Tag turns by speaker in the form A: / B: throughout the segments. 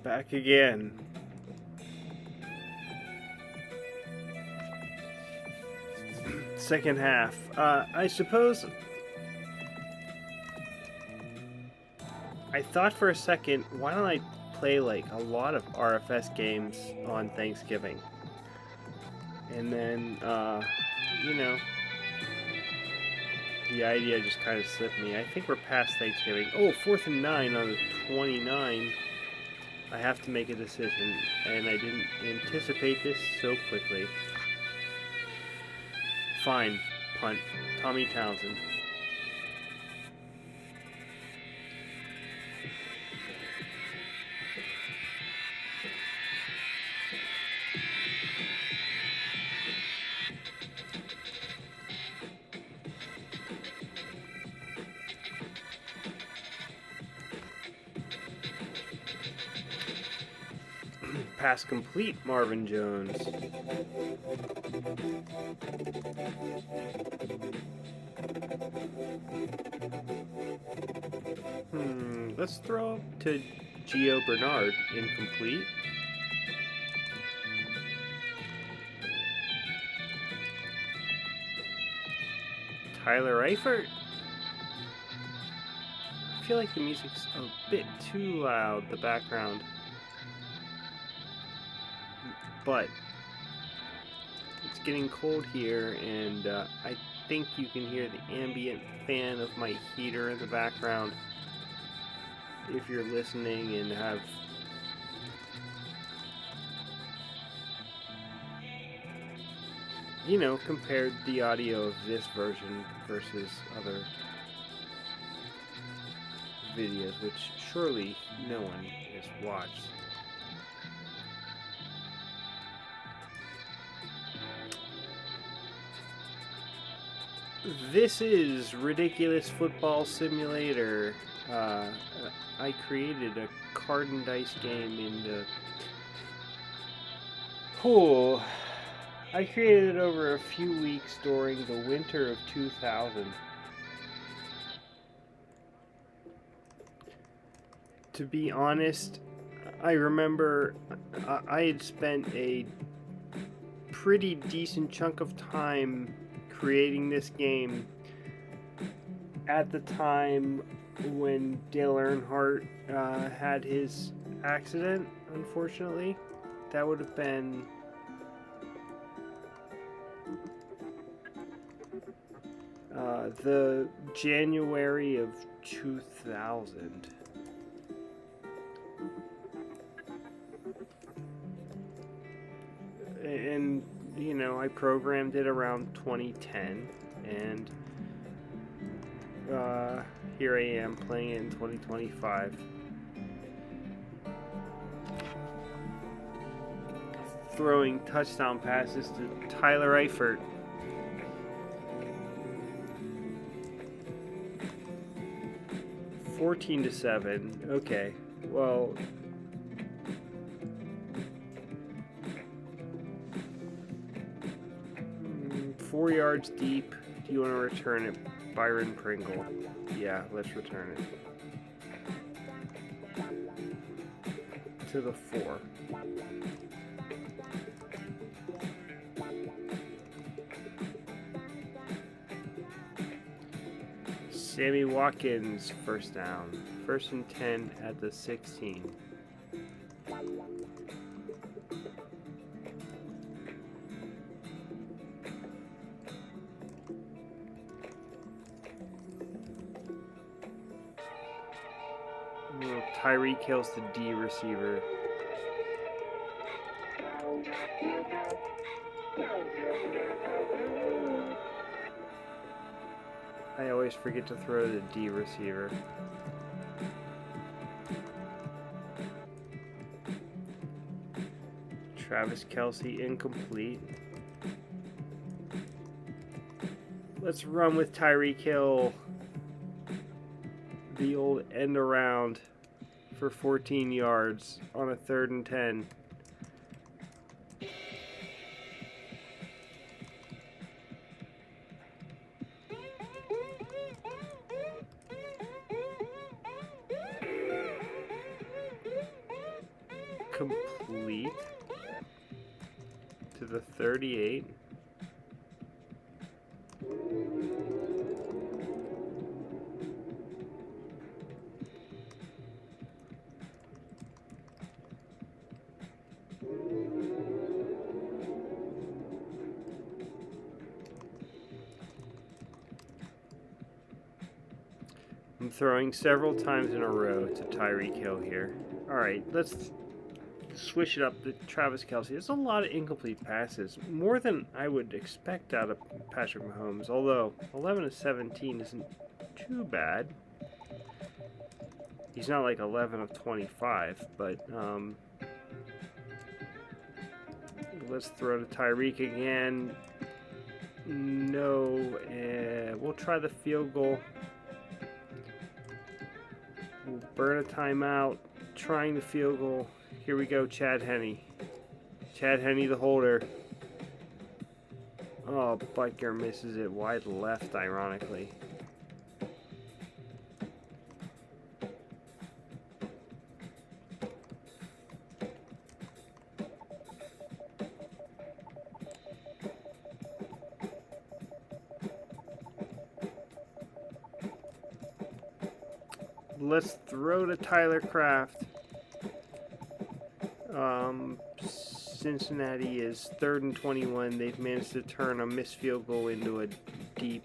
A: Back again. Second half. I suppose I thought for a second, why don't I play like a lot of RFS games on Thanksgiving? And then, you know, the idea just kind of slipped me. I think we're past Thanksgiving. Oh, 4th and 9 on the 29. I have to make a decision, and I didn't anticipate this so quickly. Fine. Punt. Tommy Townsend. Pass complete, Marvin Jones. Let's throw to Gio Bernard, incomplete. Tyler Eifert. I feel like the music's a bit too loud, the background. But it's getting cold here, and I think you can hear the ambient fan of my heater in the background. If you're listening and have compared the audio of this version versus other videos, which surely no one has watched. This is Ridiculous Football Simulator. I created a card and dice game in the... I created it over a few weeks during the winter of 2000. To be honest, I remember I had spent a pretty decent chunk of time creating this game at the time when Dale Earnhardt had his accident, unfortunately. That would have been the January of 2000. And I programmed it around 2010, and here I am playing it in 2025. Throwing touchdown passes to Tyler Eifert. (14-7). Okay, well, 4 yards deep. Do you want to return it, Byron Pringle? Yeah, let's return it. To the 4. Sammy Watkins, first down. 1st and 10 at the 16. Tyreek Hill's the D receiver. I always forget to throw the D receiver. Travis Kelce, incomplete. Let's run with Tyreek Hill. The old end around for 14 yards on a 3rd and 10. complete to the 38. I'm throwing several times in a row to Tyreek Hill here. Alright, let's switch it up to Travis Kelce. There's a lot of incomplete passes, more than I would expect out of Patrick Mahomes, although 11 of 17 isn't too bad. He's not like 11 of 25, but let's throw to Tyreek again. No, we'll try the field goal. We'll burn a timeout, trying the field goal. Here we go, Chad Henne. Chad Henne, the holder. Oh, Butker misses it wide left, ironically. Let's throw to Tyler Kraft. Cincinnati is 3rd and 21. They've managed to turn a missed field goal into a deep.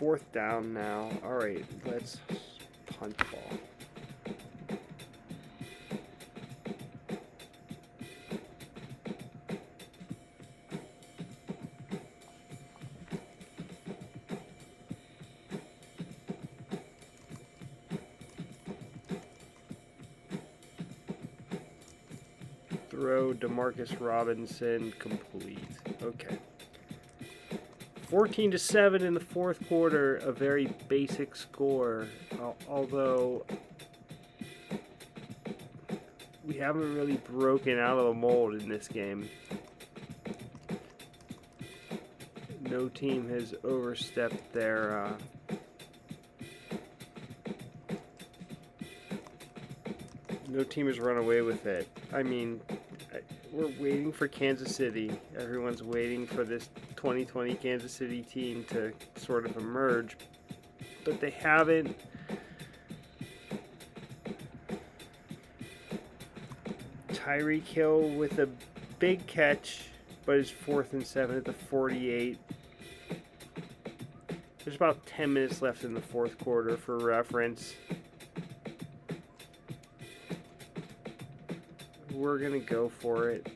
A: 4th down now. All right, let's punt the ball. Throw DeMarcus Robinson complete. Okay. 14-7 in the 4th quarter, a very basic score. Although we haven't really broken out of the mold in this game. No team has overstepped their no team has run away with it. I mean, we're waiting for Kansas City. Everyone's waiting for this 2020 Kansas City team to sort of emerge, but they haven't. Tyreek Hill with a big catch, but it's 4th and 7 at the 48. There's about 10 minutes left in the 4th quarter for reference. We're going to go for it.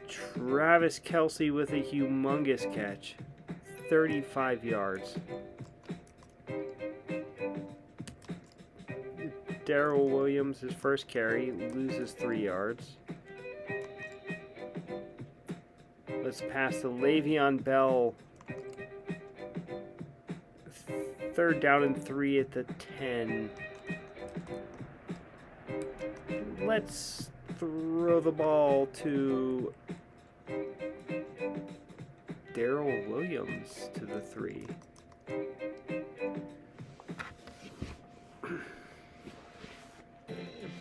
A: Travis Kelce with a humongous catch. 35 yards. Darrell Williams, his first carry, loses 3 yards. Let's pass to Le'Veon Bell. 3rd down and 3 at the 10. Let's throw the ball to Darrell Williams to the 3.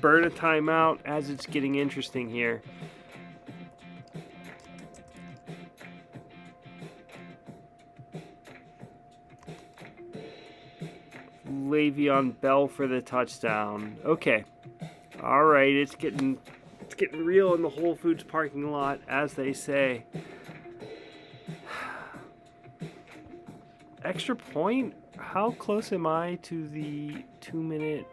A: Burn a timeout as it's getting interesting here. Le'Veon Bell for the touchdown. Okay. All right, it's getting real in the Whole Foods parking lot, as they say. Extra point? How close am I to the 2-minute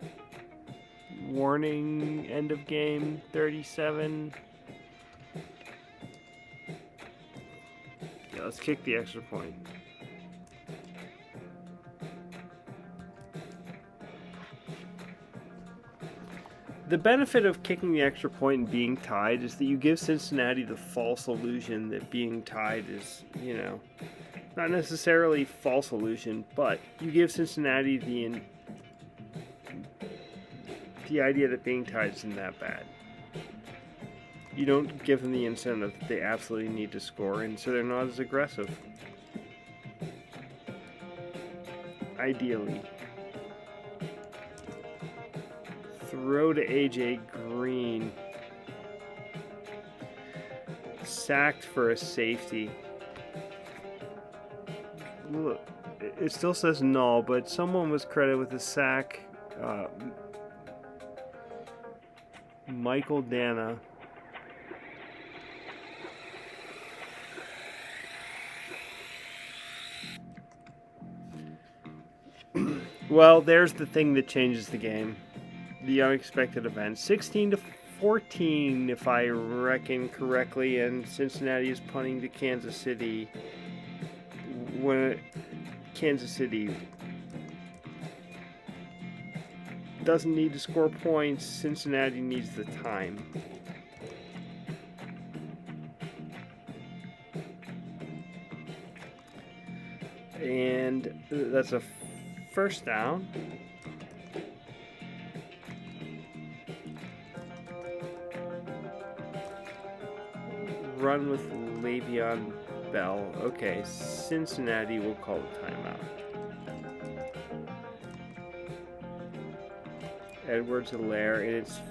A: warning? End of game 37. Yeah, let's kick the extra point. The benefit of kicking the extra point and being tied is that you give Cincinnati the false illusion that being tied is, not necessarily false illusion, but you give Cincinnati the idea that being tied isn't that bad. You don't give them the incentive that they absolutely need to score, and so they're not as aggressive. Ideally. Throw to AJ Green. Sacked for a safety. Look, it still says null, but someone was credited with a sack. Mike Danna. Well, there's the thing that changes the game. The unexpected event. 16-14, if I reckon correctly, and Cincinnati is punting to Kansas City. When Kansas City doesn't need to score points, Cincinnati needs the time. And that's a first down. Run with Le'Veon Bell. Okay, Cincinnati will call the timeout. Edwards-Helaire, and it's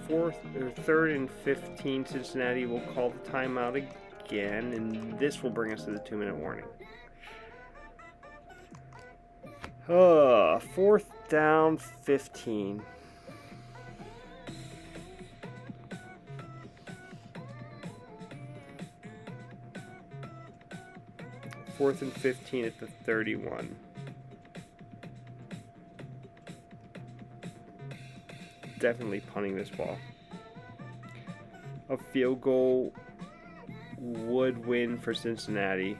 A: third and 15. Cincinnati will call the timeout again, and this will bring us to the 2-minute warning. Fourth down, 15. Fourth and 15 at the 31. Definitely punting this ball. A field goal would win for Cincinnati.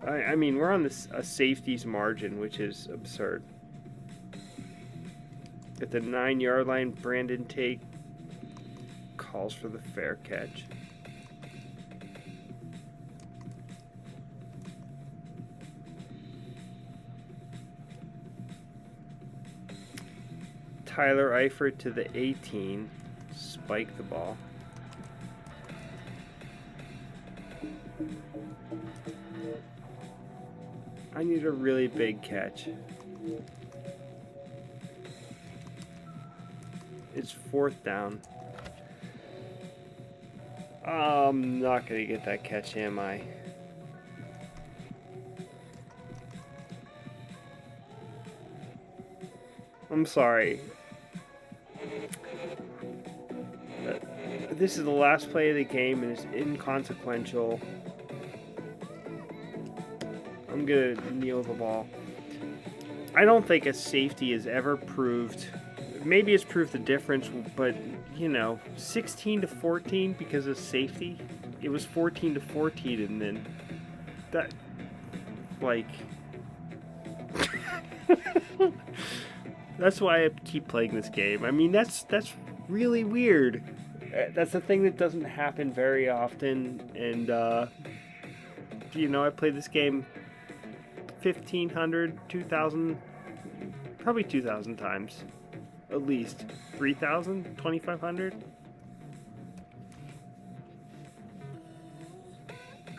A: I mean, we're on a safety's margin, which is absurd. At the 9-yard line, Brandon Tate calls for the fair catch. Tyler Eifert to the 18, spike the ball. I need a really big catch. It's fourth down. I'm not going to get that catch, am I? I'm sorry. This is the last play of the game and it's inconsequential. I'm going to kneel the ball. I don't think a safety has ever proved. Maybe it's proved the difference, but, you know, 16-14 because of safety. It was 14-14, and then that, like, that's why I keep playing this game. I mean, that's really weird. That's a thing that doesn't happen very often, and, you know, I played this game 1,500, 2,000, probably 2,000 times. At least 3,000, 2,500.